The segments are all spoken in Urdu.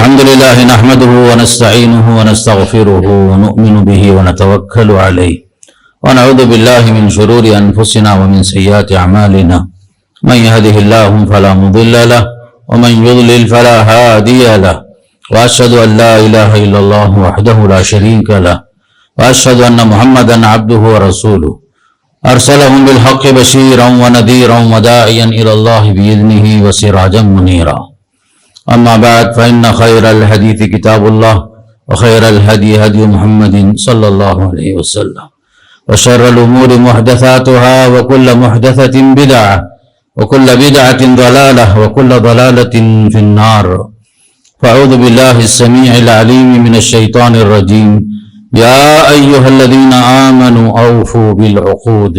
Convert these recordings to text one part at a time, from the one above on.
الحمد لله نحمده ونستعينه ونستغفره ونؤمن به ونتوكل عليه ونعوذ بالله من شرور أنفسنا ومن سيئات أعمالنا من يهده الله فلا مضل له ومن يضلل فلا هادي له وأشهد أن لا إله إلا الله وحده لا شريك له وأشهد أن محمدا عبده ورسوله أرسلهم بالحق بشيرا ونذيرا وداعيا إلى الله بإذنه وسراجا منيرا أما بعد فإن خير الحديث كتاب الله وخير الهدي هدي محمد صلى الله عليه وسلم وشر الأمور محدثاتها وكل محدثة بدعة وكل بدعة ضلالة وكل ضلالة في النار فأعوذ بالله السميع العليم من الشيطان الرجيم يا أيها الذين آمنوا أوفوا بالعقود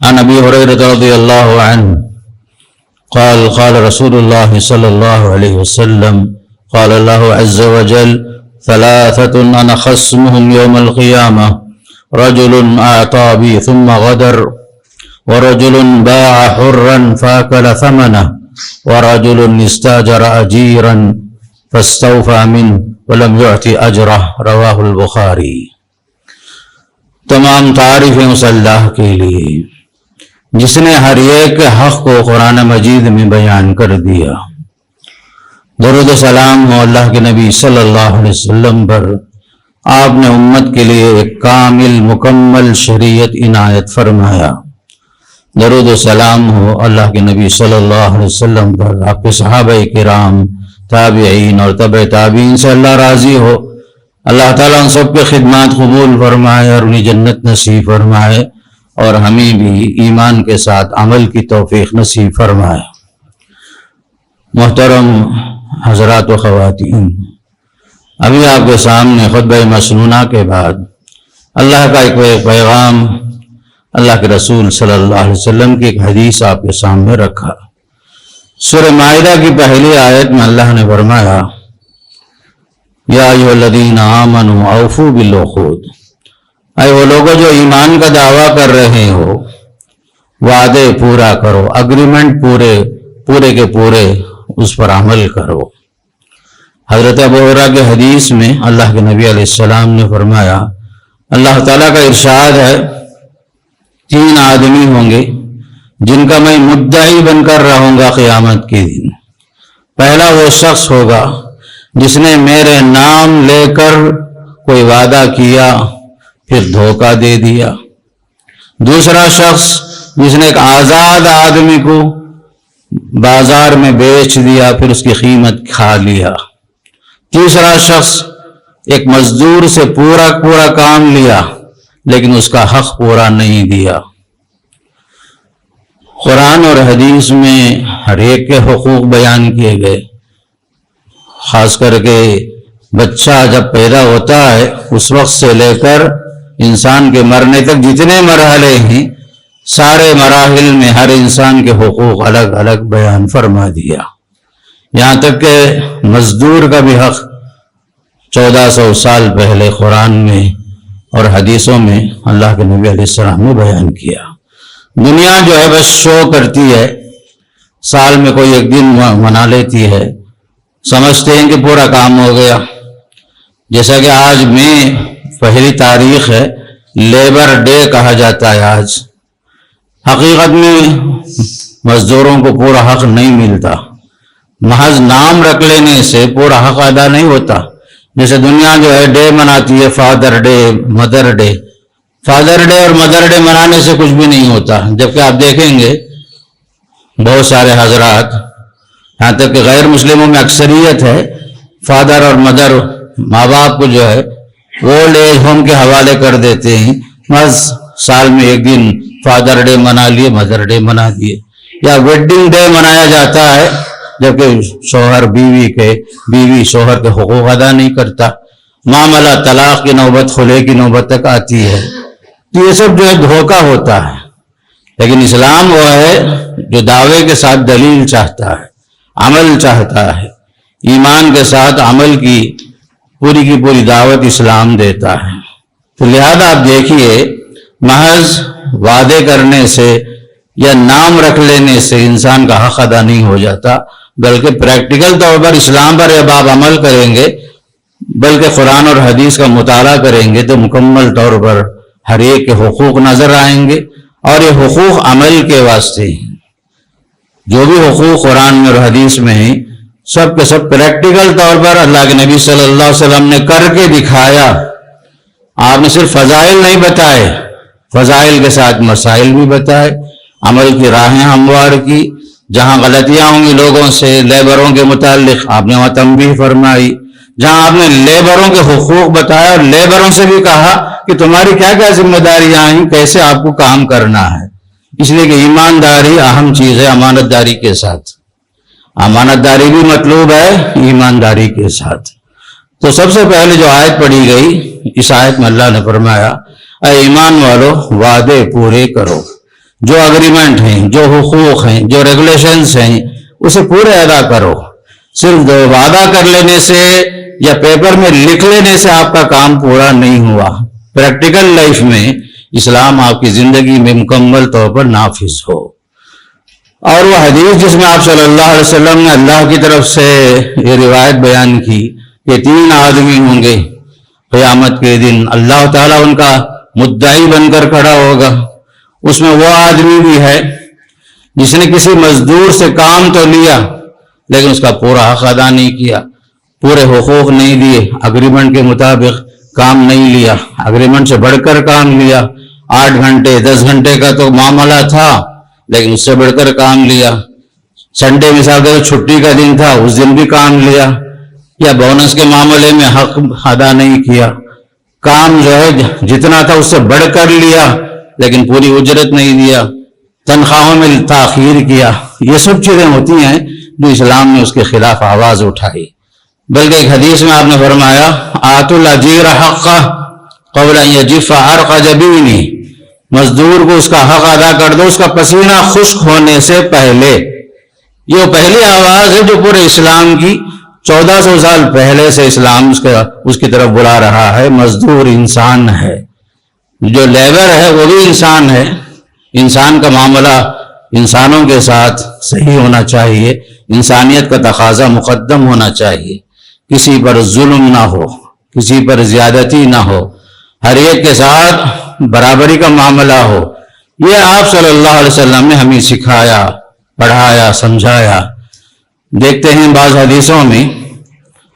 عن أبي هريرة رضي الله عنه قال قال رسول الله صلى الله عليه وسلم قال الله عز وجل ثلاثة أنا خصمهم يوم القيامة رجل أعطى بي ثم غدر ورجل باع حرا فأكل ثمنه ورجل استاجر أجيرا فاستوفى منه ولم يعطي أجره رواہ البخاری۔ تمام تعریفیں اس اللہ کے لیے جس نے ہر ایک حق کو قرآن مجید میں بیان کر دیا۔ درود و سلام ہو اللہ کے نبی صلی اللہ علیہ وسلم پر، آپ نے امت کے لیے ایک کامل مکمل شریعت عنایت فرمایا۔ درود و سلام ہو اللہ کے نبی صلی اللہ علیہ وسلم پر، آپ کے صحابہ کرام، تابعین اور تبع تابعین سے اللہ راضی ہو۔ اللہ تعالیٰ ان سب کے خدمات قبول فرمائے اور انہیں جنت نصیب فرمائے، اور ہمیں بھی ایمان کے ساتھ عمل کی توفیق نصیب فرمائے۔ محترم حضرات و خواتین، ابھی آپ کے سامنے خطبہ مسنونہ کے بعد اللہ کا ایک پیغام، اللہ کے رسول صلی اللہ علیہ وسلم کی ایک حدیث آپ کے سامنے رکھا۔ سورہ مائدہ کی پہلی آیت میں اللہ نے فرمایا یا ایھا الذین آمنوا اوفوا بالعقود، اے وہ لوگوں جو ایمان کا دعویٰ کر رہے ہو، وعدے پورا کرو، اگریمنٹ پورے کے پورے اس پر عمل کرو۔ حضرت ابو ہریرہ کے حدیث میں اللہ کے نبی علیہ السلام نے فرمایا، اللہ تعالیٰ کا ارشاد ہے، 3 آدمی ہوں گے جن کا میں مدعی بن کر رہوں گا قیامت کے دن۔ پہلا وہ شخص ہوگا جس نے میرے نام لے کر کوئی وعدہ کیا پھر دھوکہ دے دیا۔ دوسرا شخص جس نے ایک آزاد آدمی کو بازار میں بیچ دیا پھر اس کی قیمت کھا لیا۔ تیسرا شخص ایک مزدور سے پورا کام لیا لیکن اس کا حق پورا نہیں دیا۔ قرآن اور حدیث میں ہر ایک کے حقوق بیان کیے گئے، خاص کر کے بچہ جب پیدا ہوتا ہے اس وقت سے لے کر انسان کے مرنے تک جتنے مرحلے ہیں، سارے مراحل میں ہر انسان کے حقوق الگ الگ بیان فرما دیا۔ یہاں تک کہ مزدور کا بھی حق 1400 سال پہلے قرآن میں اور حدیثوں میں اللہ کے نبی علیہ السلام نے بیان کیا۔ دنیا جو ہے بس شو کرتی ہے، سال میں کوئی ایک دن منا لیتی ہے، سمجھتے ہیں کہ پورا کام ہو گیا۔ جیسا کہ آج میں پہلی تاریخ ہے، لیبر ڈے کہا جاتا ہے آج۔ حقیقت میں مزدوروں کو پورا حق نہیں ملتا، محض نام رکھ لینے سے پورا حق ادا نہیں ہوتا۔ جیسے دنیا جو ہے ڈے مناتی ہے، father day, mother day. Father day اور مدر ڈے منانے سے کچھ بھی نہیں ہوتا، جبکہ آپ دیکھیں گے بہت سارے حضرات، یہاں تک کہ غیر مسلموں میں اکثریت ہے، فادر اور مدر، ماں باپ کو جو ہے اولڈ ایج ہوم کے حوالے کر دیتے ہیں۔ بس سال میں ایک دن فادر ڈے منا لیے، مدر ڈے منا دیے، یا ویڈنگ ڈے منایا جاتا ہے جبکہ شوہر بیوی شوہر کے حقوق ادا نہیں کرتا، معاملہ طلاق کی نوبت، خلع کی نوبت تک آتی ہے۔ تو یہ سب جو ہے دھوکہ ہوتا ہے۔ لیکن اسلام وہ ہے جو دعوے کے ساتھ دلیل چاہتا ہے، عمل چاہتا ہے، ایمان کے ساتھ عمل کی پوری دعوت اسلام دیتا ہے۔ تو لہذا آپ دیکھیے، محض وعدے کرنے سے یا نام رکھ لینے سے انسان کا حق ادا نہیں ہو جاتا، بلکہ پریکٹیکل طور پر اسلام پر جب آپ عمل کریں گے، بلکہ قرآن اور حدیث کا مطالعہ کریں گے، تو مکمل طور پر ہر ایک کے حقوق نظر آئیں گے، اور یہ حقوق عمل کے واسطے ہیں۔ جو بھی حقوق قرآن میں اور حدیث میں ہیں، سب کے سب پریکٹیکل طور پر اللہ کے نبی صلی اللہ علیہ وسلم نے کر کے دکھایا۔ آپ نے صرف فضائل نہیں بتائے، فضائل کے ساتھ مسائل بھی بتائے، عمل کی راہیں ہموار کی، جہاں غلطیاں ہوں گی لوگوں سے، لیبروں کے متعلق آپ نے وہاں تنبیہ فرمائی، جہاں آپ نے لیبروں کے حقوق بتایا اور لیبروں سے بھی کہا کہ تمہاری کیا کیا ذمہ داریاں ہیں، کیسے آپ کو کام کرنا ہے۔ اس لیے کہ ایمانداری اہم چیز ہے امانت داری کے ساتھ، امانت داری بھی مطلوب ہے ایمانداری کے ساتھ۔ تو سب سے پہلے جو آیت پڑھی گئی، اس آیت میں اللہ نے فرمایا اے ایمان والو وعدے پورے کرو، جو اگریمنٹ ہیں، جو حقوق ہیں، جو ریگولیشنز ہیں، اسے پورے ادا کرو۔ صرف وعدہ کر لینے سے یا پیپر میں لکھ لینے سے آپ کا کام پورا نہیں ہوا، پریکٹیکل لائف میں اسلام آپ کی زندگی میں مکمل طور پر نافذ ہو۔ اور وہ حدیث جس میں آپ صلی اللہ علیہ وسلم نے اللہ کی طرف سے یہ روایت بیان کی کہ 3 آدمی ہوں گے قیامت کے دن، اللہ تعالیٰ ان کا مدعی بن کر کھڑا ہوگا۔ اس میں وہ آدمی بھی ہے جس نے کسی مزدور سے کام تو لیا لیکن اس کا پورا حق ادا نہیں کیا، پورے حقوق نہیں دیے، اگریمنٹ کے مطابق کام نہیں لیا، اگریمنٹ سے بڑھ کر کام لیا، 8 گھنٹے 10 گھنٹے کا تو معاملہ تھا لیکن اس سے بڑھ کر کام لیا، سنڈے مثال کے چھٹی کا دن تھا اس دن بھی کام لیا، یا بونس کے معاملے میں حق ادا نہیں کیا، کام جو ہے جتنا تھا اس سے بڑھ کر لیا لیکن پوری اجرت نہیں دیا، تنخواہوں میں تاخیر کیا۔ یہ سب چیزیں ہوتی ہیں جو اسلام نے اس کے خلاف آواز اٹھائی۔ بلکہ ایک حدیث میں آپ نے فرمایا آتوا الاجیر حقہ قبل ان یجف عرق جبینہ، مزدور کو اس کا حق ادا کر دو اس کا پسینہ خشک ہونے سے پہلے۔ یہ پہلی آواز ہے جو پورے اسلام کی 1400 سال پہلے سے اسلام اس کی طرف بلا رہا ہے۔ مزدور انسان ہے، جو لیبر ہے وہ بھی انسان ہے، انسان کا معاملہ انسانوں کے ساتھ صحیح ہونا چاہیے، انسانیت کا تقاضا مقدم ہونا چاہیے، کسی پر ظلم نہ ہو، کسی پر زیادتی نہ ہو، ہر ایک کے ساتھ برابری کا معاملہ ہو۔ یہ آپ صلی اللہ علیہ وسلم نے ہمیں سکھایا، پڑھایا، سمجھایا۔ دیکھتے ہیں بعض حدیثوں میں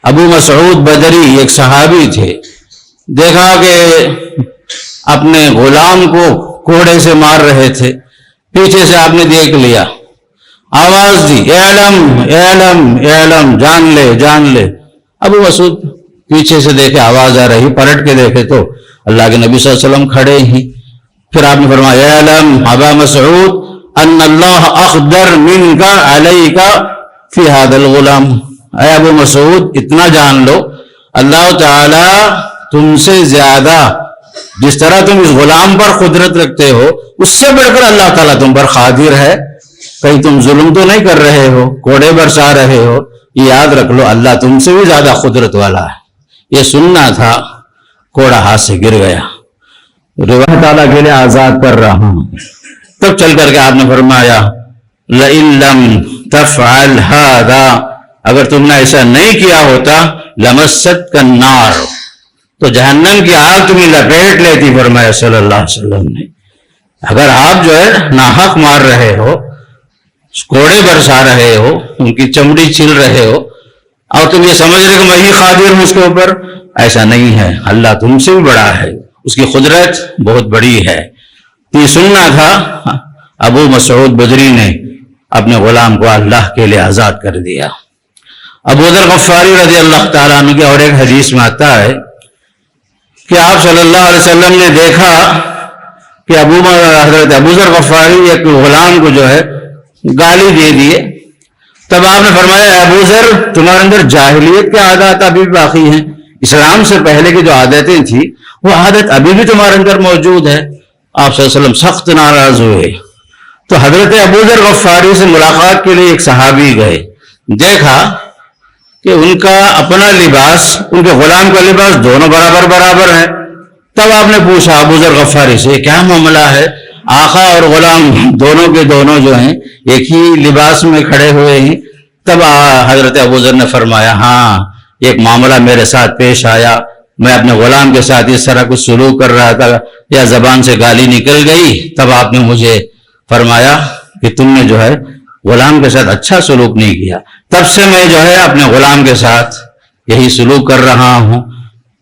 ابو مسعود بدری ایک صحابی تھے، دیکھا کہ اپنے غلام کو کوڑے سے مار رہے تھے، پیچھے سے آپ نے دیکھ لیا، آواز دی اعلم اعلم اعلم، جان لے جان لے۔ ابو مسعود پیچھے سے دیکھے آواز آ رہی، پلٹ کے دیکھے تو اللہ کے نبی صلی اللہ علیہ وسلم کھڑے ہی۔ پھر آپ نے فرمایا اعلم ابا مسعود ان اللہ اقدر منک علیک فی ھذا الغلام، اے ابو مسعود اتنا جان لو اللہ تعالی تم سے زیادہ جس طرح تم اس غلام پر قدرت رکھتے ہو اس سے بڑھ کر اللہ تعالیٰ تم پر قادر ہے، کہیں تم ظلم تو نہیں کر رہے ہو، کوڑے برسا رہے ہو، یہ یاد رکھ لو اللہ تم سے بھی زیادہ قدرت والا ہے۔ یہ سننا تھا، کوڑا ہاتھ سے گر گیا، روایت تعالیٰ کے لیے آزاد کر رہا ہوں۔ تب چل کر کے آپ نے فرمایا لئن لم تفعل ھذا، اگر تم نے ایسا نہیں کیا ہوتا لمستک النار، تو جہنم کی آگ تمہیں لپیٹ لیتی، فرمایا صلی اللہ علیہ وسلم نے۔ اگر آپ جو ہے ناحق مار رہے ہو، کوڑے برسا رہے ہو، ان کی چمڑی چھل رہے ہو، اور تم یہ سمجھ رہے کہ میں ہی قادر ہوں اس کے اوپر، ایسا نہیں ہے، اللہ تم سے بھی بڑا ہے، اس کی قدرت بہت بڑی ہے۔ یہ سننا تھا۔ ابو مسعود بدری نے اپنے غلام کو اللہ کے لیے آزاد کر دیا۔ ابو ذر غفاری رضی اللہ تعالیٰ عنہ کی اور ایک حدیث میں آتا ہے کہ آپ صلی اللہ علیہ وسلم نے دیکھا کہ حضرت ابو ذر غفاری ایک غلام کو جو ہے گالی دے دیے، تب آپ نے فرمایا ابو ذر تمہارے اندر جاہلیت کے عادات ابھی بھی باقی ہیں، اسلام سے پہلے کی جو عادتیں تھیں وہ عادت ابھی بھی تمہارے اندر موجود ہے۔ آپ صلی اللہ علیہ وسلم سخت ناراض ہوئے، تو حضرت ابو ذر غفاری سے ملاقات کے لیے ایک صحابی گئے، دیکھا کہ ان کا اپنا لباس ان کے غلام کا لباس دونوں برابر برابر ہیں۔ تب آپ نے پوچھا ابو ذر غفاری سے کیا معاملہ ہے، آقا اور غلام دونوں کے دونوں جو ہیں ایک ہی لباس میں کھڑے ہوئے ہیں، تب حضرت ابوذر نے فرمایا ہاں ایک معاملہ میرے ساتھ پیش آیا، میں اپنے غلام کے ساتھ اس طرح کچھ سلوک کر رہا تھا یا زبان سے گالی نکل گئی، تب آپ نے مجھے فرمایا کہ تم نے جو ہے غلام کے ساتھ اچھا سلوک نہیں کیا، تب سے میں جو ہے اپنے غلام کے ساتھ یہی سلوک کر رہا ہوں۔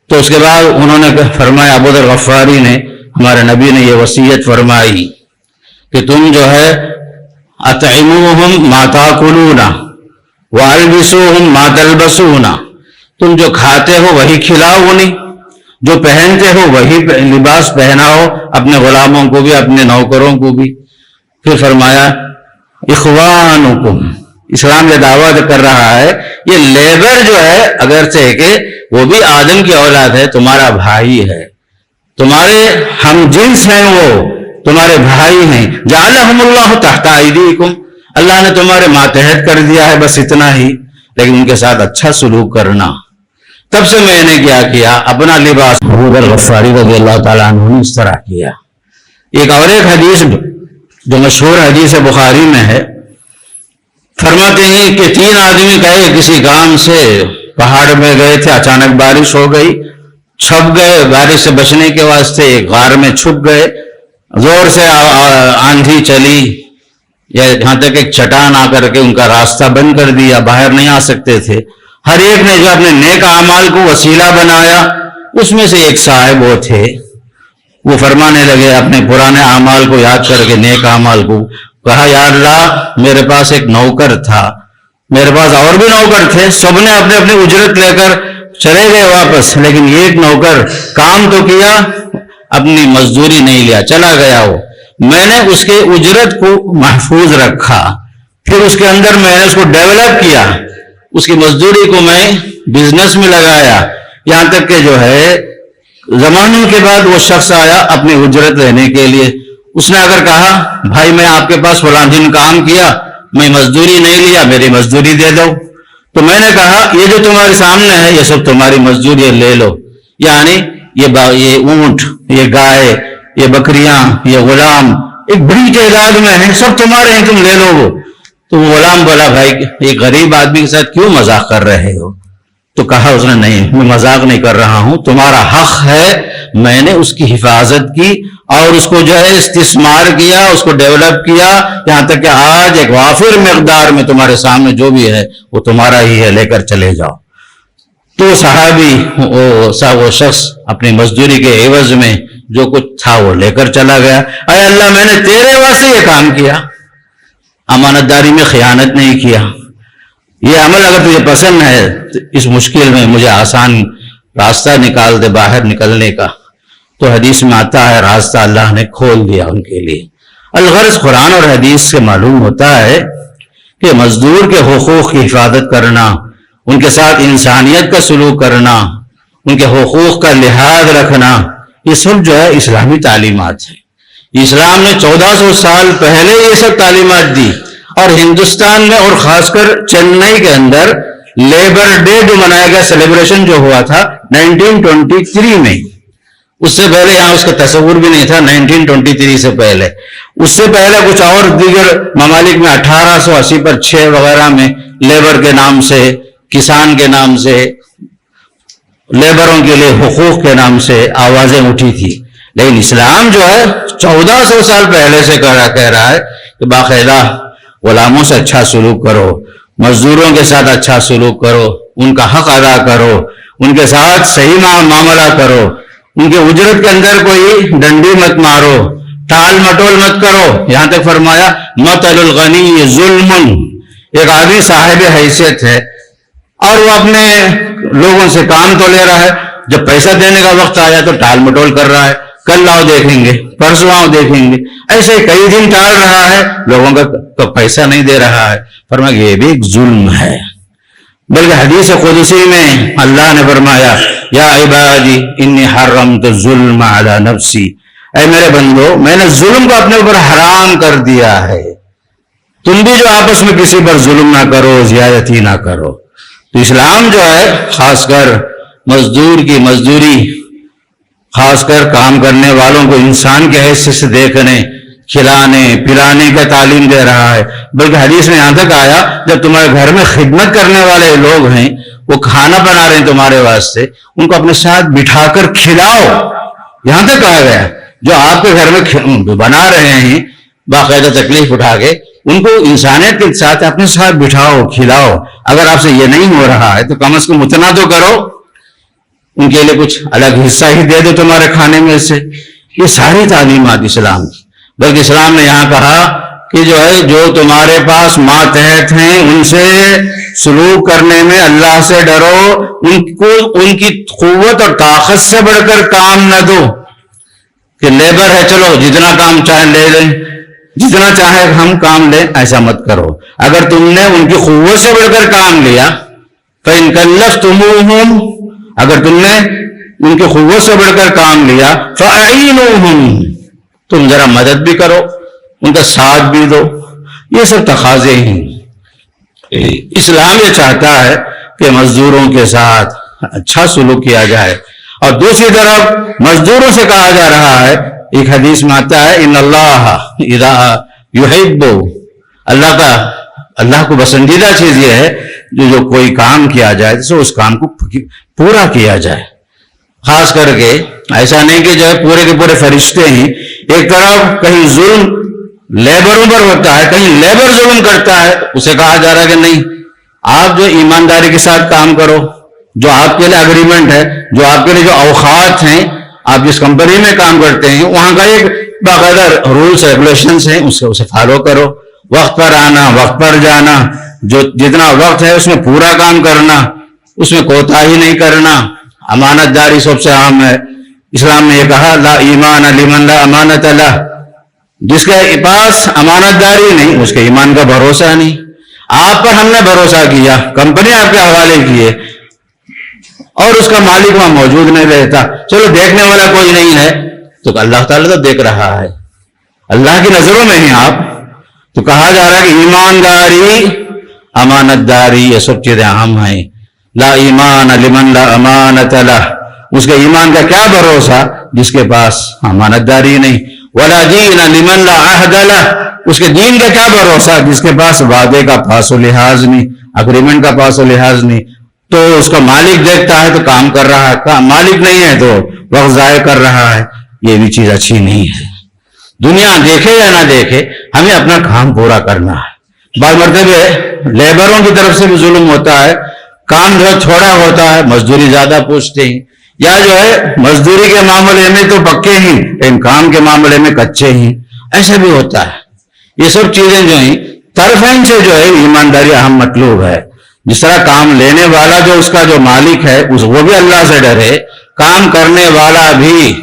تو اس کے بعد انہوں نے فرمایا، ابوذر غفاری نے، ہمارے نبی نے یہ وصیت فرمائی کہ تم جو ہے اطعموہم ما تاکلون والبسوہم ما تلبسون، تم جو کھاتے ہو وہی کھلاؤ انہیں، جو پہنتے ہو وہی لباس پہناؤ، اپنے غلاموں کو بھی اپنے نوکروں کو بھی۔ پھر فرمایا اخوانکم، اسلام یہ دعویٰ کر رہا ہے یہ لیبر جو ہے اگرچہ کہ وہ بھی آدم کی اولاد ہے، تمہارا بھائی ہے، تمہارے ہم جنس ہیں، وہ تمہارے بھائی ہیں۔ جعلہم اللہ تحت ایدیکم، اللہ نے تمہارے ماتحت کر دیا ہے، بس اتنا ہی، لیکن ان کے ساتھ اچھا سلوک کرنا۔ تب سے میں نے کیا کیا، اپنا لباس ابوذر غفاری رضی اللہ تعالیٰ عنہ نے اس طرح کیا۔ ایک حدیث جو مشہور حدیث بخاری میں ہے، فرماتے ہیں کہ 3 آدمی گئے کسی گام سے، پہاڑ میں گئے تھے، اچانک بارش ہو گئی، چھپ گئے، بارش سے بچنے کے واسطے ایک غار میں چھپ گئے، زور سے آندھی چلی، یہاں تک ایک چٹان آ کر کے ان کا راستہ بند کر دیا، باہر نہیں آ سکتے تھے۔ ہر ایک نے جو اپنے نیک اعمال کو وسیلہ بنایا، اس میں سے ایک صاحب وہ تھے، وہ فرمانے لگے اپنے پرانے اعمال کو یاد کر کے، نیک اعمال کو، کہا یا اللہ میرے پاس ایک نوکر تھا، میرے پاس اور بھی نوکر تھے، سب نے اپنے اپنے اجرت لے کر چلے گئے واپس، لیکن یہ ایک نوکر کام تو کیا، اپنی مزدوری نہیں لیا، چلا گیا وہ، میں نے اس کے اجرت کو محفوظ رکھا، پھر اس کے اندر میں نے اس کو ڈیولپ کیا، اس کی مزدوری کو میں بزنس میں لگایا، یہاں تک کہ جو ہے زمانے کے بعد وہ شخص آیا اپنی اجرت لینے کے لیے، اس نے اگر کہا بھائی میں آپ کے پاس فلاں دن کام کیا، میں مزدوری نہیں لیا، میری مزدوری دے دو، تو میں نے کہا یہ جو تمہارے سامنے ہے یہ سب تمہاری مزدوری لے لو، یعنی یہ اونٹ، یہ گائے، یہ بکریاں، یہ غلام ایک بڑی تعداد میں ہیں، سب تمہارے ہیں، تم لے لو وہ۔ تو وہ غلام بولا بھائی ایک غریب آدمی کے ساتھ کیوں مذاق کر رہے ہو؟ تو کہا اس نے نہیں میں مذاق نہیں کر رہا ہوں، تمہارا حق ہے، میں نے اس کی حفاظت کی اور اس کو جو ہے استثمار کیا، اس کو ڈیولپ کیا، یہاں تک کہ آج ایک وافر مقدار میں تمہارے سامنے جو بھی ہے وہ تمہارا ہی ہے، لے کر چلے جاؤ۔ تو صحابی وہ شخص اپنی مزدوری کے عوض میں جو کچھ تھا وہ لے کر چلا گیا۔ اے اللہ میں نے تیرے واسطے یہ کام کیا، امانت داری میں خیانت نہیں کیا، یہ عمل اگر تجھے پسند ہے تو اس مشکل میں مجھے آسان راستہ نکال دے باہر نکلنے کا۔ تو حدیث میں آتا ہے راستہ اللہ نے کھول دیا ان کے لیے۔ الغرض قرآن اور حدیث سے معلوم ہوتا ہے کہ مزدور کے حقوق کی حفاظت کرنا، ان کے ساتھ انسانیت کا سلوک کرنا، ان کے حقوق کا لحاظ رکھنا، یہ سب جو ہے اسلامی تعلیمات ہے۔ اسلام نے 1400 سال پہلے یہ سب تعلیمات دی، اور ہندوستان میں اور خاص کر چنئی کے اندر لیبر ڈے جو منایا گیا، سیلیبریشن جو ہوا تھا 1923 میں، اس سے پہلے یہاں اس کا تصور بھی نہیں تھا، 1923 سے پہلے، اس سے پہلے کچھ اور دیگر ممالک میں 1880 پر 6 وغیرہ میں لیبر کے نام سے، کسان کے نام سے، لیبروں کے لیے حقوق کے نام سے آوازیں اٹھی تھی، لیکن اسلام جو ہے 1400 سال پہلے سے کہہ رہا ہے کہ باقاعدہ غلاموں سے اچھا سلوک کرو، مزدوروں کے ساتھ اچھا سلوک کرو، ان کا حق ادا کرو، ان کے ساتھ صحیح معاملہ کرو، ان کے اجرت کے اندر کوئی ڈنڈی مت مارو، ٹال مٹول مت کرو، یہاں تک فرمایا مثل الغنی ظلم، ایک آدمی صاحب حیثیت ہے اور وہ اپنے لوگوں سے کام تو لے رہا ہے، جب پیسہ دینے کا وقت آیا تو ٹال مٹول کر رہا ہے، کل آؤ دیکھیں گے، پرسوں آؤ دیکھیں گے، ایسے کئی دن ٹال رہا ہے، لوگوں کا پیسہ نہیں دے رہا ہے۔ فرمایا یہ بھی ایک ظلم ہے۔ بلکہ حدیث قدسی میں اللہ نے فرمایا یا عبادی انی حرمت الظلم علی نفسی، اے میرے بندو میں نے ظلم کو اپنے اوپر حرام کر دیا ہے، تم بھی جو آپس میں کسی پر ظلم نہ کرو، زیادتی نہ کرو۔ تو اسلام جو ہے خاص کر مزدور کی مزدوری، خاص کر کام کرنے والوں کو انسان کے حیثیت سے دیکھنے، کھلانے پلانے کا تعلیم دے رہا ہے، بلکہ حدیث میں یہاں تک آیا جب تمہارے گھر میں خدمت کرنے والے لوگ ہیں، وہ کھانا بنا رہے ہیں تمہارے واسطے، ان کو اپنے ساتھ بٹھا کر کھلاؤ، یہاں تک کہا گیا۔ جو آپ کے گھر میں بنا رہے ہیں باقاعدہ تکلیف اٹھا کے، ان کو انسانیت کے ساتھ اپنے ساتھ بٹھاؤ کھلاؤ۔ اگر آپ سے یہ نہیں ہو رہا ہے تو کم از کم اتنا تو کرو، ان کے لیے کچھ الگ حصہ ہی دے دو تمہارے کھانے میں سے۔ یہ ساری تعلیمات اسلام کی، بلکہ اسلام نے یہاں کہا کہ جو تمہارے پاس ماتحت ہیں ان سے سلوک کرنے میں اللہ سے ڈرو، ان کی قوت اور طاقت سے بڑھ کر کام نہ دو کہ لیبر ہے چلو جتنا کام چاہے لے لیں، جتنا چاہے ہم کام لیں، ایسا مت کرو۔ اگر تم نے ان کی قوت سے بڑھ کر کام لیا فَإِن كَلَّفْتُمُوهُمْ، اگر تم نے ان کی قوت سے بڑھ کر کام لیا فَأَعِينُوهُمْ، تم ذرا مدد بھی کرو، ان کا ساتھ بھی دو۔ یہ سب تقاضے ہیں۔ اسلام یہ چاہتا ہے کہ مزدوروں کے ساتھ اچھا سلوک کیا جائے، اور دوسری طرف مزدوروں سے کہا جا رہا ہے، ایک حدیث میں آتا ہے ان اللہ اذا یحب، اللہ کو پسندیدہ چیز یہ ہے جو کوئی کام کیا جائے تو اس کام کو پورا کیا جائے۔ خاص کر کے ایسا نہیں کہ جو ہے پورے کے پورے فرشتے ہیں، ایک طرف کہیں ظلم لیبروں پر ہوتا ہے، کہیں لیبر ظلم کرتا ہے، اسے کہا جا رہا ہے کہ نہیں، آپ جو ایمانداری کے ساتھ کام کرو، جو آپ کے لیے اگریمنٹ ہے، جو آپ کے لیے جو اوقات ہیں، آپ جس کمپنی میں کام کرتے ہیں وہاں کا ایک باقاعدہ رولز ریگولیشنز ہیں، اسے فالو کرو، وقت پر آنا، وقت پر جانا، جو جتنا وقت ہے اس میں پورا کام کرنا، اس میں کوتاہی نہیں کرنا۔ امانت داری سب سے اہم ہے۔ اسلام نے یہ کہا لا ایمان لمن لا امانت لہ، جس کے پاس امانت داری نہیں اس کے ایمان کا بھروسہ نہیں۔ آپ پر ہم نے بھروسہ کیا، کمپنی آپ کے حوالے کی ہے اور اس کا مالک وہاں موجود نہیں رہتا، چلو دیکھنے والا کوئی نہیں ہے، تو اللہ تعالیٰ تو دیکھ رہا ہے، اللہ کی نظروں میں ہیں آپ، تو کہا جا رہا ہے کہ ایمانداری، امانت داری، یہ سب چیزیں اہم ہیں۔ لا ایمان لمن لا امانت لہ، اس کے ایمان کا کیا بھروسہ جس کے پاس امانت داری نہیں۔ ولا دین لمن لا عہد لہ، اس کے دین کا کیا بھروسہ جس کے پاس وعدے کا پاس و لحاظ نہیں، اگریمنٹ کا پاس و لحاظ نہیں۔ تو اس کا مالک دیکھتا ہے تو کام کر رہا ہے، مالک نہیں ہے تو وقت ضائع کر رہا ہے، یہ بھی چیز اچھی نہیں ہے۔ دنیا دیکھے یا نہ دیکھے ہمیں اپنا کام پورا کرنا ہے۔ بعض مرتبہ لیبروں کی طرف سے بھی ظلم ہوتا ہے، کام جو تھوڑا ہوتا ہے، مزدوری زیادہ پوچھتے ہیں، یا جو ہے مزدوری کے معاملے میں تو پکے ہیں لیکن کام کے معاملے میں کچے ہیں، ایسا بھی ہوتا ہے۔ یہ سب چیزیں جو ہیں طرفین سے جو ہے ایمانداری اہم مطلوب ہے۔ جس طرح کام لینے والا جو اس کا جو مالک ہے وہ بھی اللہ سے ڈرے، کام کرنے والا بھی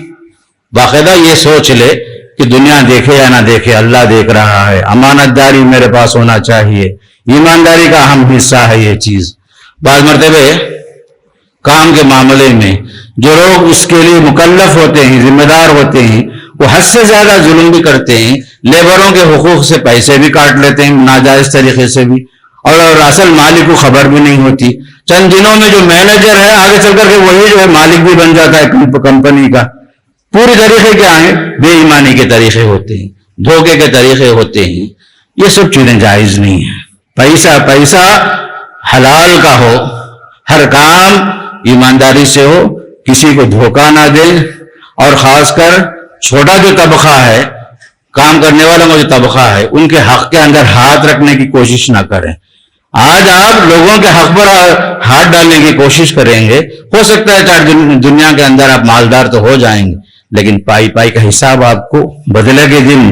باقاعدہ یہ سوچ لے کہ دنیا دیکھے یا نہ دیکھے اللہ دیکھ رہا ہے، امانت داری میرے پاس ہونا چاہیے، ایمانداری کا اہم حصہ ہے یہ چیز۔ بعض مرتبہ کام کے معاملے میں جو لوگ اس کے لیے مکلف ہوتے ہیں، ذمہ دار ہوتے ہیں، وہ حد سے زیادہ ظلم بھی کرتے ہیں، لیبروں کے حقوق سے پیسے بھی کاٹ لیتے ہیں ناجائز طریقے سے بھی، اور اصل مالک کو خبر بھی نہیں ہوتی۔ چند دنوں میں جو مینیجر ہے آگے چل کر کے وہی جو ہے مالک بھی بن جاتا ہے کمپنی کا۔ پوری طریقے کیا ہیں؟ بے ایمانی کے طریقے ہوتے ہیں، دھوکے کے طریقے ہوتے ہیں۔ یہ سب چیزیں جائز نہیں ہیں۔ پیسہ حلال کا ہو، ہر کام ایمانداری سے ہو، کسی کو دھوکہ نہ دیں، اور خاص کر چھوٹا جو طبقہ ہے، کام کرنے والا جو طبقہ ہے، ان کے حق کے اندر ہاتھ رکھنے کی کوشش نہ کریں۔ آج آپ لوگوں کے حق پر ہاتھ ڈالنے کی کوشش کریں گے، ہو سکتا ہے دنیا کے اندر آپ مالدار تو ہو جائیں گے، لیکن پائی پائی کا حساب آپ کو بدلے کے دن،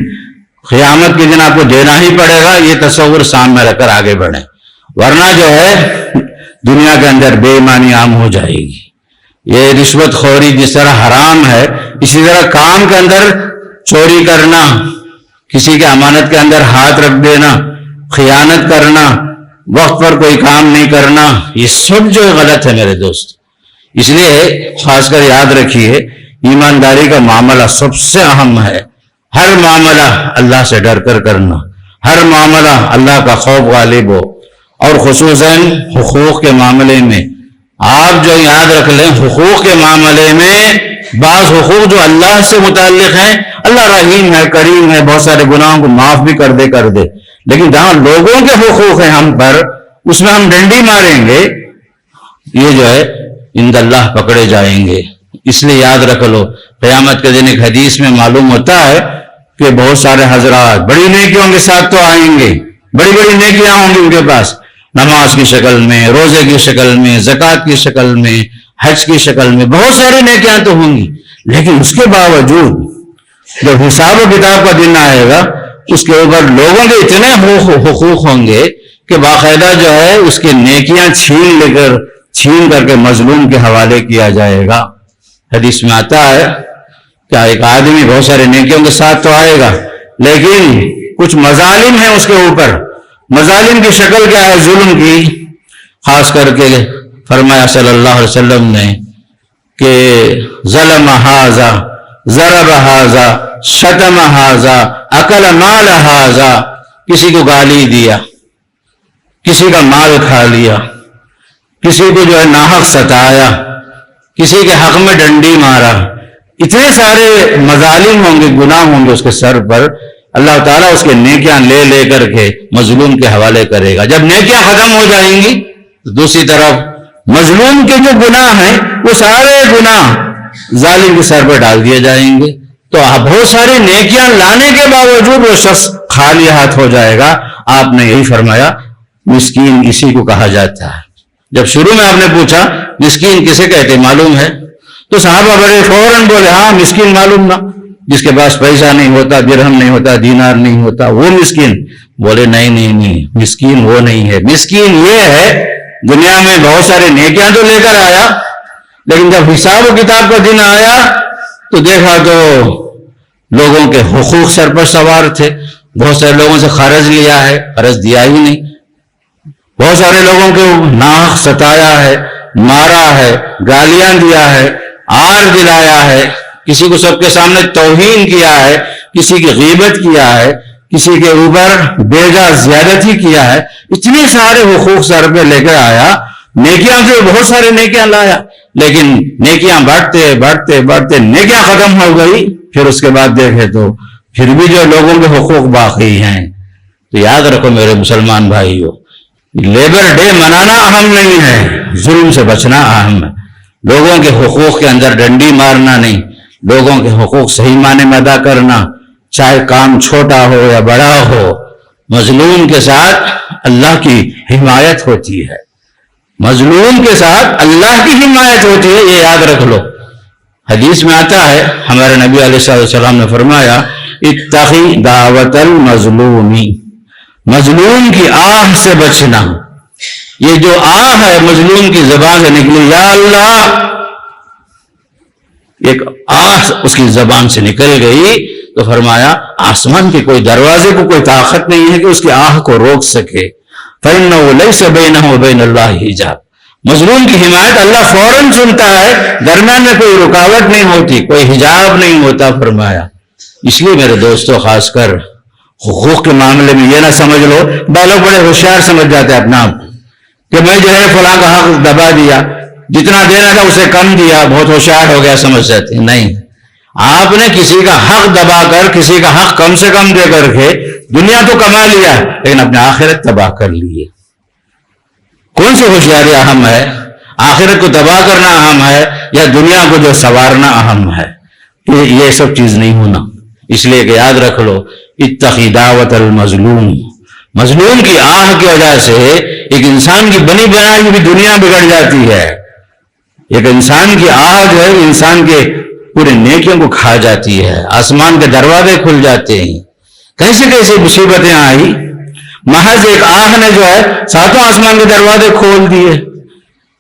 قیامت کے دن آپ کو دینا ہی پڑے گا۔ یہ تصور سامنے رکھ کر آگے بڑھیں، ورنہ جو ہے دنیا کے اندر بے ایمانی عام ہو جائے گی۔ یہ رشوت خوری جس طرح حرام ہے، اسی طرح کام کے اندر چوری کرنا، کسی کے امانت کے اندر ہاتھ رکھ دینا، خیانت کرنا، وقت پر کوئی کام نہیں کرنا، یہ سب جو غلط ہے میرے دوست۔ اس لیے خاص کر یاد رکھیے، ایمانداری کا معاملہ سب سے اہم ہے۔ ہر معاملہ اللہ سے ڈر کر کرنا، ہر معاملہ اللہ کا خوف غالب ہو، اور خصوصاً حقوق کے معاملے میں آپ جو یاد رکھ لیں، حقوق کے معاملے میں بعض حقوق جو اللہ سے متعلق ہیں، اللہ اللہ رحیم ہے، کریم ہے، بہت سارے گناہوں کو معاف بھی کر دے، لیکن جہاں لوگوں کے حقوق ہیں ہم پر، اس میں ہم ڈنڈی ماریں گے، یہ جو ہے عند اللہ پکڑے جائیں گے۔ اس لیے یاد رکھ لو، قیامت کے دن ایک حدیث میں معلوم ہوتا ہے کہ بہت سارے حضرات بڑی نیکیوں کے ساتھ تو آئیں گے، بڑی بڑی نیکیاں ہوں گی ان کے پاس، نماز کی شکل میں، روزے کی شکل میں، زکوٰۃ کی شکل میں، حج کی شکل میں، بہت ساری نیکیاں تو ہوں گی، لیکن اس کے باوجود جب حساب و کتاب کا دن آئے گا، اس کے اوپر لوگوں کے اتنے حقوق ہوں گے کہ باقاعدہ جو ہے اس کی نیکیاں چھین کر کے مظلوم کے حوالے کیا جائے گا۔ حدیث میں آتا ہے کہ ایک آدمی بہت سارے نیکیوں کے ساتھ تو آئے گا، لیکن کچھ مظالم ہیں اس کے اوپر۔ مظالم کی شکل کیا ہے؟ ظلم کی، خاص کر کے فرمایا صلی اللہ علیہ وسلم نے کہ ظلم ھذا، ضرب ھذا، شتم ھذا، اکل مال ھذا، کسی کو گالی دیا، کسی کا مال کھا لیا، کسی کو جو ہے ناحق ستایا، کسی کے حق میں ڈنڈی مارا، اتنے سارے مظالم ہوں گے، گناہ ہوں گے اس کے سر پر۔ اللہ تعالیٰ اس کے نیکیاں لے کر کے مظلوم کے حوالے کرے گا۔ جب نیکیاں ختم ہو جائیں گی تو دوسری طرف مظلوم کے جو گناہ ہیں وہ سارے گناہ ظالم کے سر پہ ڈال دیے جائیں گے۔ تو بہت ساری نیکیاں لانے کے باوجود وہ شخص خالی ہاتھ ہو جائے گا۔ آپ نے یہی فرمایا مسکین اسی کو کہا جاتا ہے۔ جب شروع میں آپ نے پوچھا مسکین کسے کہتے معلوم ہے، تو صحابہ بڑے فوراً بولے ہاں مسکین معلوم نا، جس کے پاس پیسہ نہیں ہوتا، درہم نہیں ہوتا، دینار نہیں ہوتا، وہ مسکین۔ بولے نہیں، مسکین وہ نہیں ہے، مسکین یہ ہے دنیا میں بہت سارے نیکیاں تو لے کر آیا، لیکن جب حساب و کتاب کا دن آیا تو دیکھا تو لوگوں کے حقوق سر پر سوار تھے، بہت سارے لوگوں سے قرض لیا ہے، قرض دیا ہی نہیں، بہت سارے لوگوں کو ناحق ستایا ہے، مارا ہے، گالیاں دیا ہے، آر دلایا ہے، کسی کو سب کے سامنے توہین کیا ہے، کسی کی غیبت کیا ہے، کسی کے اوپر بیجا زیادتی کیا ہے، اتنے سارے حقوق سر پہ لے کر آیا۔ نیکیاں جو بہت سارے نیکیاں لایا، لیکن نیکیاں بڑھتے نیکیاں ختم ہو گئی۔ پھر اس کے بعد دیکھے تو پھر بھی جو لوگوں کے حقوق باقی ہیں۔ تو یاد رکھو میرے مسلمان بھائیوں، لیبر ڈے منانا اہم نہیں ہے، ظلم سے بچنا اہم ہے۔ لوگوں کے حقوق کے اندر ڈنڈی مارنا نہیں، لوگوں کے حقوق صحیح معنی میں ادا کرنا، چاہے کام چھوٹا ہو یا بڑا ہو۔ مظلوم کے ساتھ اللہ کی حمایت ہوتی ہے، مظلوم کے ساتھ اللہ کی حمایت ہوتی ہے، یہ یاد رکھ لو۔ حدیث میں آتا ہے ہمارے نبی علیہ السلام نے فرمایا اتقی دعوت المظلومی، مظلوم کی آہ سے بچنا۔ یہ جو آہ ہے مظلوم کی زبان سے نکلی، یا اللہ، ایک آہ اس کی زبان سے نکل گئی تو فرمایا آسمان کے کوئی دروازے کو کوئی طاقت نہیں ہے کہ اس کی آہ کو روک سکے۔ فَإِنَّهُ لَيْسَ بَيْنَهُ وَبَيْنَ اللَّهِ حِجَابٌ، مظلوم کی حمایت اللہ فوراً سنتا ہے، درمیان میں کوئی رکاوٹ نہیں ہوتی، کوئی حجاب نہیں ہوتا فرمایا۔ اس لیے میرے دوستو خاص کر حقوق کے معاملے میں یہ نہ سمجھ لو، لوگ بڑے ہوشیار سمجھ جاتے ہیں اپنا کہ میں جو ہے فلاں کا حق دبا دیا، جتنا دینا تھا اسے کم دیا، بہت ہوشیار ہو گیا سمجھ جاتے ہیں۔ نہیں، آپ نے کسی کا حق دبا کر، کسی کا حق کم سے کم دے کر کے دنیا تو کما لیا، لیکن اپنے آخرت تباہ کر لیے۔ کون سی ہوشیاری اہم ہے؟ آخرت کو تباہ کرنا اہم ہے یا دنیا کو جو سنوارنا اہم ہے؟ یہ سب چیز نہیں ہونا۔ اس لیے کہ یاد رکھ لو اتقی دعوت المظلوم، مظلوم کی آہ کی وجہ سے ایک انسان کی بنی بنائی بھی دنیا بگڑ جاتی ہے۔ ایک انسان کی آہ جو ہے انسان کے پورے نیکیوں کو کھا جاتی ہے، آسمان کے دروازے کھل جاتے ہیں۔ کیسے کیسے مصیبتیں آئی، محض ایک آہ نے جو ہے ساتوں آسمان کے دروازے کھول دیے۔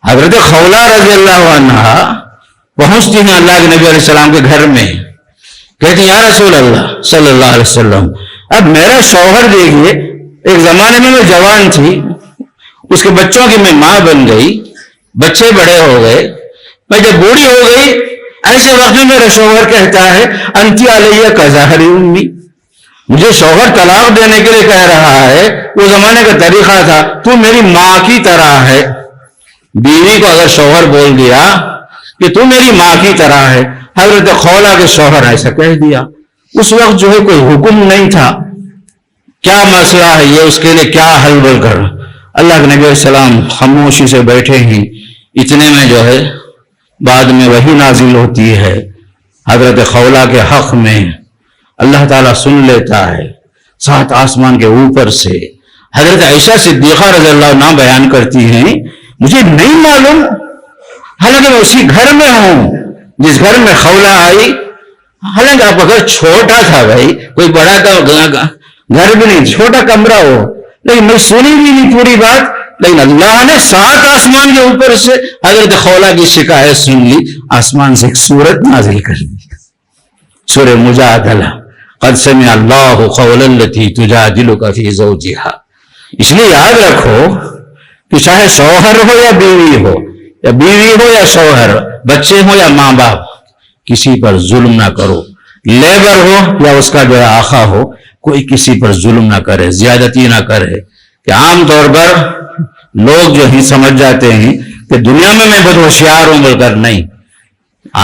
حضرت خولہ رضی اللہ عنہا پہنچتی ہیں اللہ کے نبی علیہ السلام کے گھر میں، کہتی ہیں یا رسول اللہ صلی اللہ علیہ وسلم، اب میرا شوہر دیکھیے، ایک زمانے میں جوان تھی، اس کے بچوں کی میں ماں بن گئی، بچے بڑے ہو گئے، میں جب بوڑھی ہو گئی، ایسے وقت میں میرا شوہر کہتا ہے انتی علیہ کظہر امی، مجھے شوہر طلاق دینے کے لیے کہہ رہا ہے۔ وہ زمانے کا طریقہ تھا تو میری ماں کی طرح ہے۔ بیوی کو اگر شوہر بول دیا کہ تو میری ماں کی طرح ہے، حضرت خولہ کے شوہر ایسا کہہ دیا، اس وقت جو ہے کوئی حکم نہیں تھا، کیا مسئلہ ہے یہ، اس کے لیے کیا حل بول کر اللہ کے نبی علیہ السلام خاموشی سے بیٹھے ہیں، اتنے میں جو ہے بعد میں وحی نازل ہوتی ہے حضرت خولہ کے حق میں، اللہ تعالیٰ سن لیتا ہے 7 آسمان کے اوپر سے۔ حضرت عائشہ صدیقہ رضی اللہ عنہا بیان کرتی ہیں مجھے نہیں معلوم، حالانکہ میں اسی گھر میں ہوں جس گھر میں خولہ آئی، حالانکہ آپ کا گھر چھوٹا تھا بھائی، کوئی بڑا گھر بھی نہیں، چھوٹا کمرہ ہو، لیکن میں سنی بھی نہیں پوری بات، لیکن اللہ نے 7 آسمان کے اوپر سے حضرت خولہ کی شکایت سن لی، آسمان سے ایک سورت نازل کر دی، سورہ مجادلہ، قد سمع اللہ قول التی تجادلک فی زوجہا۔ اس لیے یاد رکھو کہ چاہے شوہر ہو یا بیوی ہو، یا بیوی ہو یا شوہر، بچے ہو یا ماں باپ، کسی پر ظلم نہ کرو، لیبر ہو یا اس کا جو ہے آقا ہو، کوئی کسی پر ظلم نہ کرے، زیادتی نہ کرے۔ کہ عام طور پر لوگ جو ہی سمجھ جاتے ہیں کہ دنیا میں بہت ہوشیار ہوں بول کر، نہیں،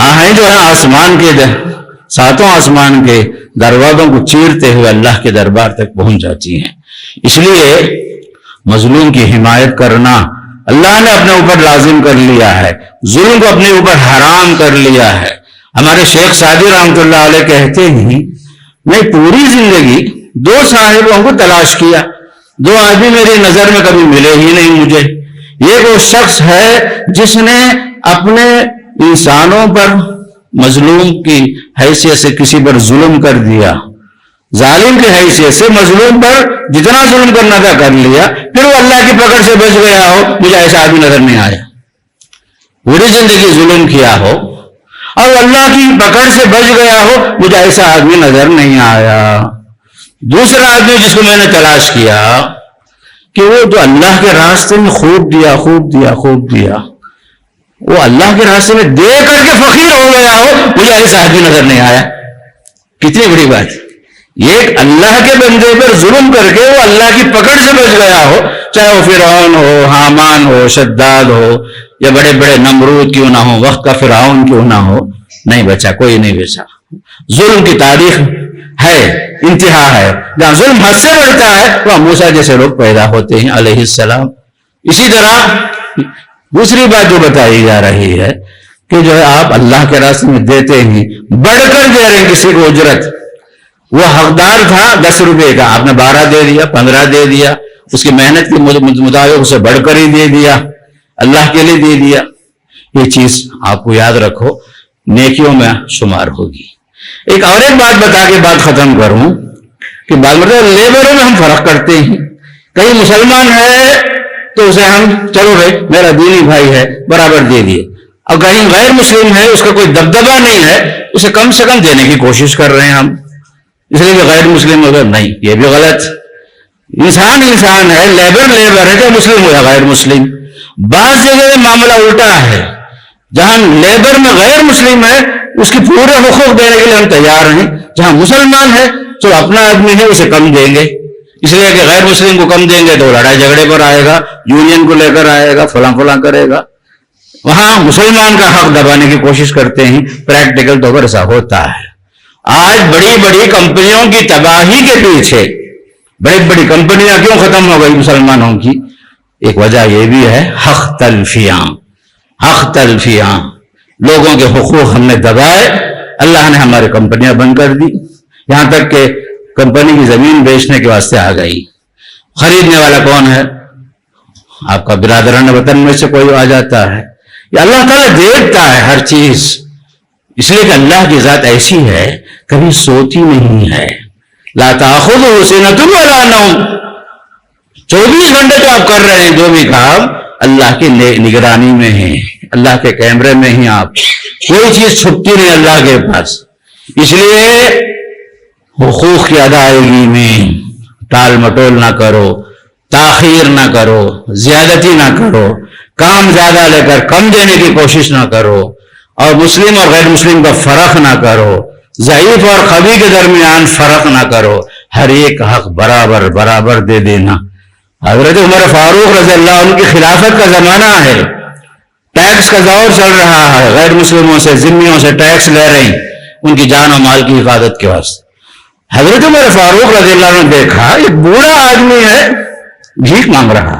آہیں جو ہے آسمان کے 7 آسمان کے دروازوں کو چیرتے ہوئے اللہ کے دربار تک پہنچ جاتی ہیں۔ اس لیے مظلوم کی حمایت کرنا اللہ نے اپنے اوپر لازم کر لیا ہے، ظلم کو اپنے اوپر حرام کر لیا ہے۔ ہمارے شیخ سعدی رحمۃ اللہ علیہ کہتے ہیں میں پوری زندگی 2 صاحبوں کو تلاش کیا، 2 آدمی میری نظر میں کبھی ملے ہی نہیں مجھے۔ ایک وہ شخص ہے جس نے اپنے انسانوں پر مظلوم کی حیثیت سے کسی پر ظلم کر دیا، ظالم کی حیثیت سے مظلوم پر جتنا ظلم کرنا تھا کر لیا، پھر وہ اللہ کی پکڑ سے بچ گیا ہو، مجھے ایسا آدمی نظر نہیں آیا۔ پوری زندگی ظلم کیا ہو اور اللہ کی پکڑ سے بچ گیا ہو، مجھے ایسا آدمی نظر نہیں آیا۔ دوسرا آدمی جس کو میں نے تلاش کیا کہ وہ جو اللہ کے راستے میں خوب دیا، وہ اللہ کے راستے میں دے کر کے فقیر ہو گیا ہو، مجھے ایسا آدمی نظر نہیں آیا۔ کتنی بڑی بات! ایک اللہ کے بندے پر ظلم کر کے وہ اللہ کی پکڑ سے بچ گیا ہو، چاہے وہ فرعون ہو، حامان ہو، شداد ہو، یا بڑے بڑے نمرود کیوں نہ ہو، وقت کا فرعون کیوں نہ ہو، نہیں بچا، کوئی نہیں بچا۔ ظلم کی تاریخ ہے، انتہا ہے، جہاں ظلم حد سے بڑھتا ہے وہاں موسیٰ جیسے لوگ پیدا ہوتے ہیں علیہ السلام۔ اسی طرح دوسری بات جو بتائی جا رہی ہے کہ جو ہے آپ اللہ کے راستے میں دیتے ہیں، بڑھ کر دے رہے ہیں کسی کو اجرت، وہ حقدار تھا 10 روپے کا، آپ نے 12 دے دیا، 15 دے دیا، اس کی محنت کے مطابق اسے بڑھ کر ہی دے دیا، اللہ کے لیے دے دیا۔ یہ چیز آپ کو یاد رکھو، نیکیوں میں شمار ہوگی۔ ایک اور ایک بات بتا کے بات ختم کروں کہ بعض مرتبہ لیبروں میں ہم فرق کرتے ہیں، کہیں مسلمان ہے تو اسے ہم چلو بھائی میرا دینی بھائی ہے برابر دے دیے، اور کہیں غیر مسلم ہے، اس کا کوئی دبدبہ نہیں ہے، اسے کم سے کم دینے کی کوشش کر رہے ہیں ہم، اس لیے کہ غیر مسلم ہوگا، نہیں، یہ بھی غلط۔ انسان ہے، لیبر ہے، چاہے مسلم ہو یا غیر مسلم۔ بعض جگہ معاملہ الٹا ہے، جہاں لیبر میں غیر مسلم ہے اس کی پورے حقوق دینے کے لیے ہم تیار ہیں، جہاں مسلمان ہے تو اپنا آدمی ہے اسے کم دیں گے، اس لیے کہ غیر مسلم کو کم دیں گے تو لڑائی جھگڑے پر آئے گا، یونین کو لے کر آئے گا، فلاں کرے گا۔ وہاں مسلمان کا حق دبانے کی کوشش کرتے ہیں، پریکٹیکل طور پر ایسا ہوتا ہے۔ آج بڑی بڑی کمپنیوں کی تباہی کے پیچھے، بڑی بڑی کمپنیاں کیوں ختم ہو گئی مسلمانوں کی، ایک وجہ یہ بھی ہے حق تلفیاں، لوگوں کے حقوق ہم نے دبائے، اللہ نے ہماری کمپنیاں بند کر دی، یہاں تک کہ کمپنی کی زمین بیچنے کے واسطے آ گئی۔ خریدنے والا کون ہے؟ آپ کا برادران وطن میں سے کوئی آ جاتا ہے۔ یہ اللہ تعالیٰ دیکھتا ہے ہر چیز، اس لیے کہ اللہ کی ذات ایسی ہے کبھی سوتی نہیں ہے، لا تأخذہ سنۃ ولا نوم، 24 گھنٹے جو آپ کر رہے ہیں جو بھی کام اللہ کی نگرانی میں ہے، اللہ کے کیمرے میں ہی، آپ کوئی چیز چھپتی نہیں اللہ کے پاس۔ اس لیے حقوق کی ادائیگی میں ٹال مٹول نہ کرو، تاخیر نہ کرو، زیادتی نہ کرو، کام زیادہ لے کر کم دینے کی کوشش نہ کرو، اور مسلم اور غیر مسلم کا فرق نہ کرو، ضعیف اور قوی کے درمیان فرق نہ کرو، ہر ایک حق برابر دے دینا۔ حضرت عمر فاروق رضی اللہ عنہ کی خلافت کا زمانہ ہے، ٹیکس کا دور چل رہا ہے، غیر مسلموں سے ذمیوں سے ٹیکس لے رہے ہیں ان کی جان و مال کی حفاظت کے واسطے۔ حضرت عمر فاروق رضی اللہ عنہ نے دیکھا ایک بوڑھا آدمی ہے بھیک مانگ رہا,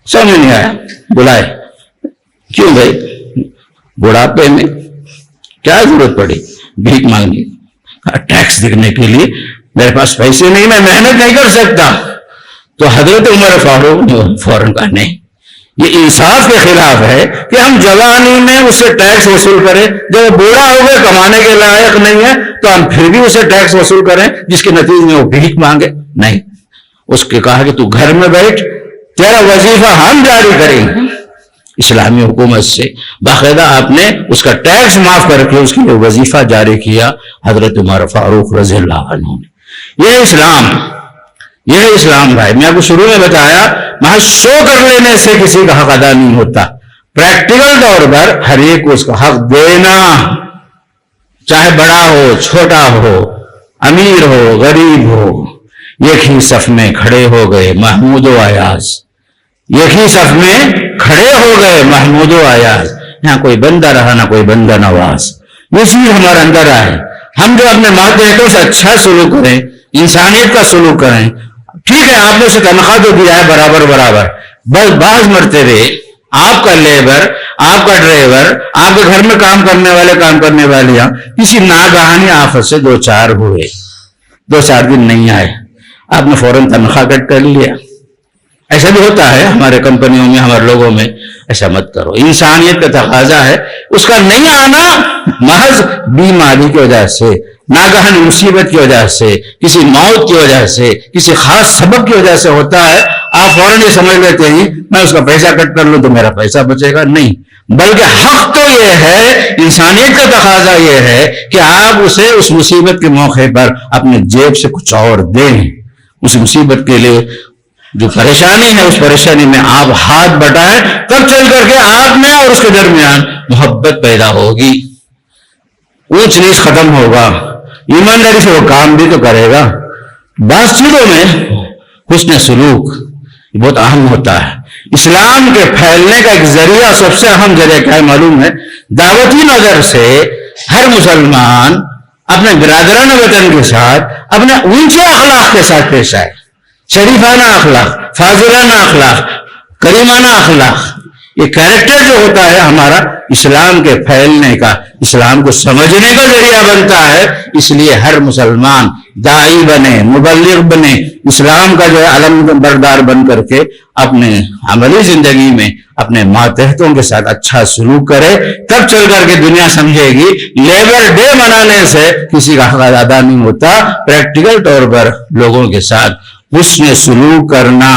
سمجھ نہیں آیا, بلائے کیوں بھائی, بڑھاپے میں کیا ضرورت پڑی بھیک مانگنے, ٹیکس دینے کے لیے میرے پاس پیسے نہیں, میں محنت نہیں کر سکتا. تو حضرت عمر فاروق نے فوراً کہا نہیں, یہ انصاف کے خلاف ہے کہ ہم جوانی میں اسے ٹیکس وصول کریں, جب بوڑھا ہو گئے کمانے کے لائق نہیں ہے تو ہم پھر بھی اسے ٹیکس وصول کریں جس کے نتیجے میں وہ بھیک مانگے. نہیں, اس کے کہا کہ تو گھر میں بیٹھ, تیرا وظیفہ ہم جاری کریں گے. اسلامی حکومت سے باقاعدہ آپ نے اس کا ٹیکس معاف کر کے اس کے لیے وظیفہ جاری کیا حضرت عمر فاروق رضی اللہ عنہ نے. یہ اسلام بھائی, میں آپ کو شروع میں بتایا, محض شو کر لینے سے کسی کا حق ادا نہیں ہوتا. پریکٹیکل طور پر ہر ایک کو اس کا حق دینا, چاہے بڑا ہو چھوٹا ہو, امیر ہو غریب ہو. ایک ہی صف میں کھڑے ہو گئے محمود و ایاز, ایک ہی صف میں کھڑے ہو گئے محمود و ایاز. یہاں کوئی بندہ رہا نہ کوئی بندہ نواز. یہ چیز ہمارے اندر آئے, ہم جو اپنے ماتحتوں سے اچھا سلوک کریں, انسانیت کا سلوک کریں. ٹھیک ہے آپ نے اسے تنخواہ تو دیا ہے برابر برابر, بس بعض مرتبہ آپ کا لیبر, آپ کا ڈرائیور, آپ کے گھر میں کام کرنے والے کام کرنے والیاں کسی ناگہانی آفت سے دو چار ہوئے, 2-4 دن نہیں آئے, آپ نے فوراً تنخواہ کٹ کر لیا. ایسا بھی ہوتا ہے ہمارے کمپنیوں میں, ہمارے لوگوں میں. ایسا مت کرو, انسانیت کا تقاضا ہے. اس کا نہیں آنا محض بیماری کی وجہ سے, ناگہانی مصیبت کی وجہ سے, کسی موت کی وجہ سے, کسی خاص سبب کی وجہ سے ہوتا ہے. آپ فوراً یہ سمجھ لیتے ہیں میں اس کا پیسہ کٹ کر لوں تو میرا پیسہ بچے گا. نہیں, بلکہ حق تو یہ ہے, انسانیت کا تقاضا یہ ہے کہ آپ اسے اس مصیبت کے موقع پر اپنے جیب سے کچھ اور دیں. اس مصیبت کے لیے جو پریشانی ہے اس پریشانی میں آپ ہاتھ بٹائیں, تب چل کر کے آپ میں اور اس کے درمیان محبت پیدا ہوگی, اونچ نیچ ختم ہوگا, ایمانداری سے وہ کام بھی تو کرے گا. بعض چیزوں میں حسن سلوک بہت اہم ہوتا ہے. اسلام کے پھیلنے کا ایک ذریعہ, سب سے اہم ذریعہ کیا ہے معلوم ہے؟ دعوتی نظر سے ہر مسلمان اپنے برادران وطن کے ساتھ اپنے اونچے اخلاق کے ساتھ پیش آئے. شریفانہ اخلاق, فاضلانہ اخلاق, کریمانہ اخلاق. یہ کیریکٹر جو ہوتا ہے ہمارا اسلام کے پھیلنے کا, اسلام کو سمجھنے کا ذریعہ بنتا ہے. اس لیے ہر مسلمان داعی بنے, مبلغ بنے, اسلام کا جو ہے علم بردار بن کر کے اپنے عملی زندگی میں اپنے ماتحتوں کے ساتھ اچھا سلوک کرے, تب چل کر کے دنیا سمجھے گی. لیبر ڈے منانے سے کسی کا حق ادا نہیں ہوتا. پریکٹیکل طور پر لوگوں کے ساتھ حسن سلوک کرنا,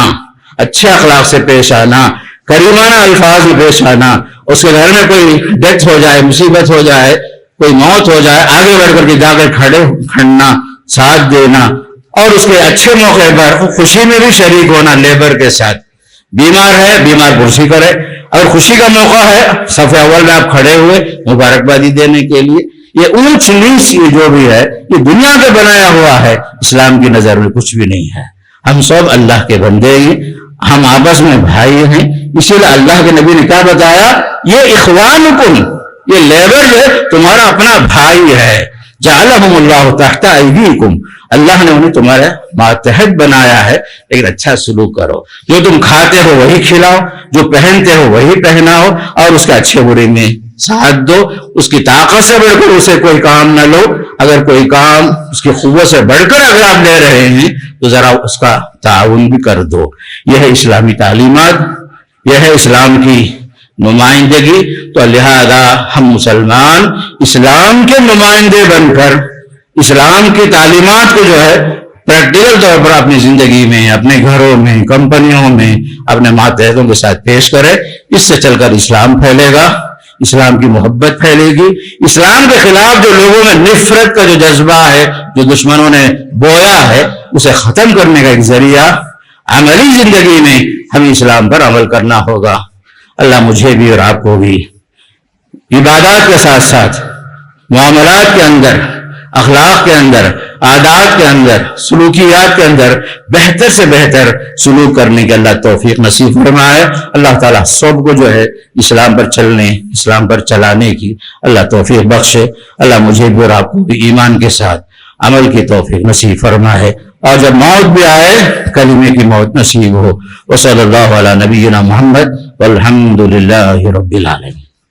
اچھے اخلاق سے پیش آنا, کریمانہ الفاظ میں پیش آنا. اس کے گھر میں کوئی ڈیتھ ہو جائے, مصیبت ہو جائے, کوئی موت ہو جائے, آگے بڑھ کر کے جا کر کھڑنا, ساتھ دینا, اور اس کے اچھے موقع پر خوشی میں بھی شریک ہونا لیبر کے ساتھ. بیمار ہے, بیمار پرسی کرے, اگر خوشی کا موقع ہے صف اول میں آپ کھڑے ہوئے مبارکبادی دینے کے لیے. یہ اونچ نیچ یہ جو بھی ہے یہ دنیا کا بنایا ہوا ہے, اسلام کی نظر میں کچھ بھی نہیں ہے. ہم سب اللہ کے بندے ہیں, ہم آپس میں بھائی ہیں. اسی لیے اللہ کے نبی نے کیا بتایا, یہ اخوانکم, یہ لیبر جو ہے تمہارا اپنا بھائی ہے. جعلہم اللہ تحت ایدیکم, اللہ نے انہیں تمہارے ماتحت بنایا ہے. لیکن اچھا سلوک کرو, جو تم کھاتے ہو وہی کھلاؤ, جو پہنتے ہو وہی پہناؤ, اور اس کا اچھے برے میں ساتھ دو. اس کی طاقت سے بڑھ کر اسے کوئی کام نہ لو. اگر کوئی کام اس کی قوت سے بڑھ کر اگر آپ لے رہے ہیں تو ذرا اس کا تعاون بھی کر دو. یہ ہے اسلامی تعلیمات, یہ ہے اسلام کی نمائندگی. تو لہذا ہم مسلمان اسلام کے نمائندے بن کر اسلام کی تعلیمات کو جو ہے پریکٹیکل طور پر اپنی زندگی میں, اپنے گھروں میں, کمپنیوں میں اپنے ماتحتوں کے ساتھ پیش کرے. اس سے چل کر اسلام پھیلے گا, اسلام کی محبت پھیلے گی. اسلام کے خلاف جو لوگوں میں نفرت کا جو جذبہ ہے جو دشمنوں نے بویا ہے اسے ختم کرنے کا ایک ذریعہ عملی زندگی میں ہمیں اسلام پر عمل کرنا ہوگا. اللہ مجھے بھی اور آپ کو بھی عبادات کے ساتھ ساتھ معاملات کے اندر, اخلاق کے اندر, عادات کے اندر, سلوکیات کے اندر بہتر سے بہتر سلوک کرنے کے اللہ توفیق نصیب فرمائے. اللہ تعالیٰ سب کو جو ہے اسلام پر چلنے, اسلام پر چلانے کی اللہ توفیق بخشے. اللہ مجھے بھی اور آپ کو بھی ایمان کے ساتھ عمل کی توفیق نصیب فرمائے، اور جب موت بھی آئے کلمے کی موت نصیب ہو۔ وصلی اللہ علی نبینا محمد والحمد للہ رب العالمین۔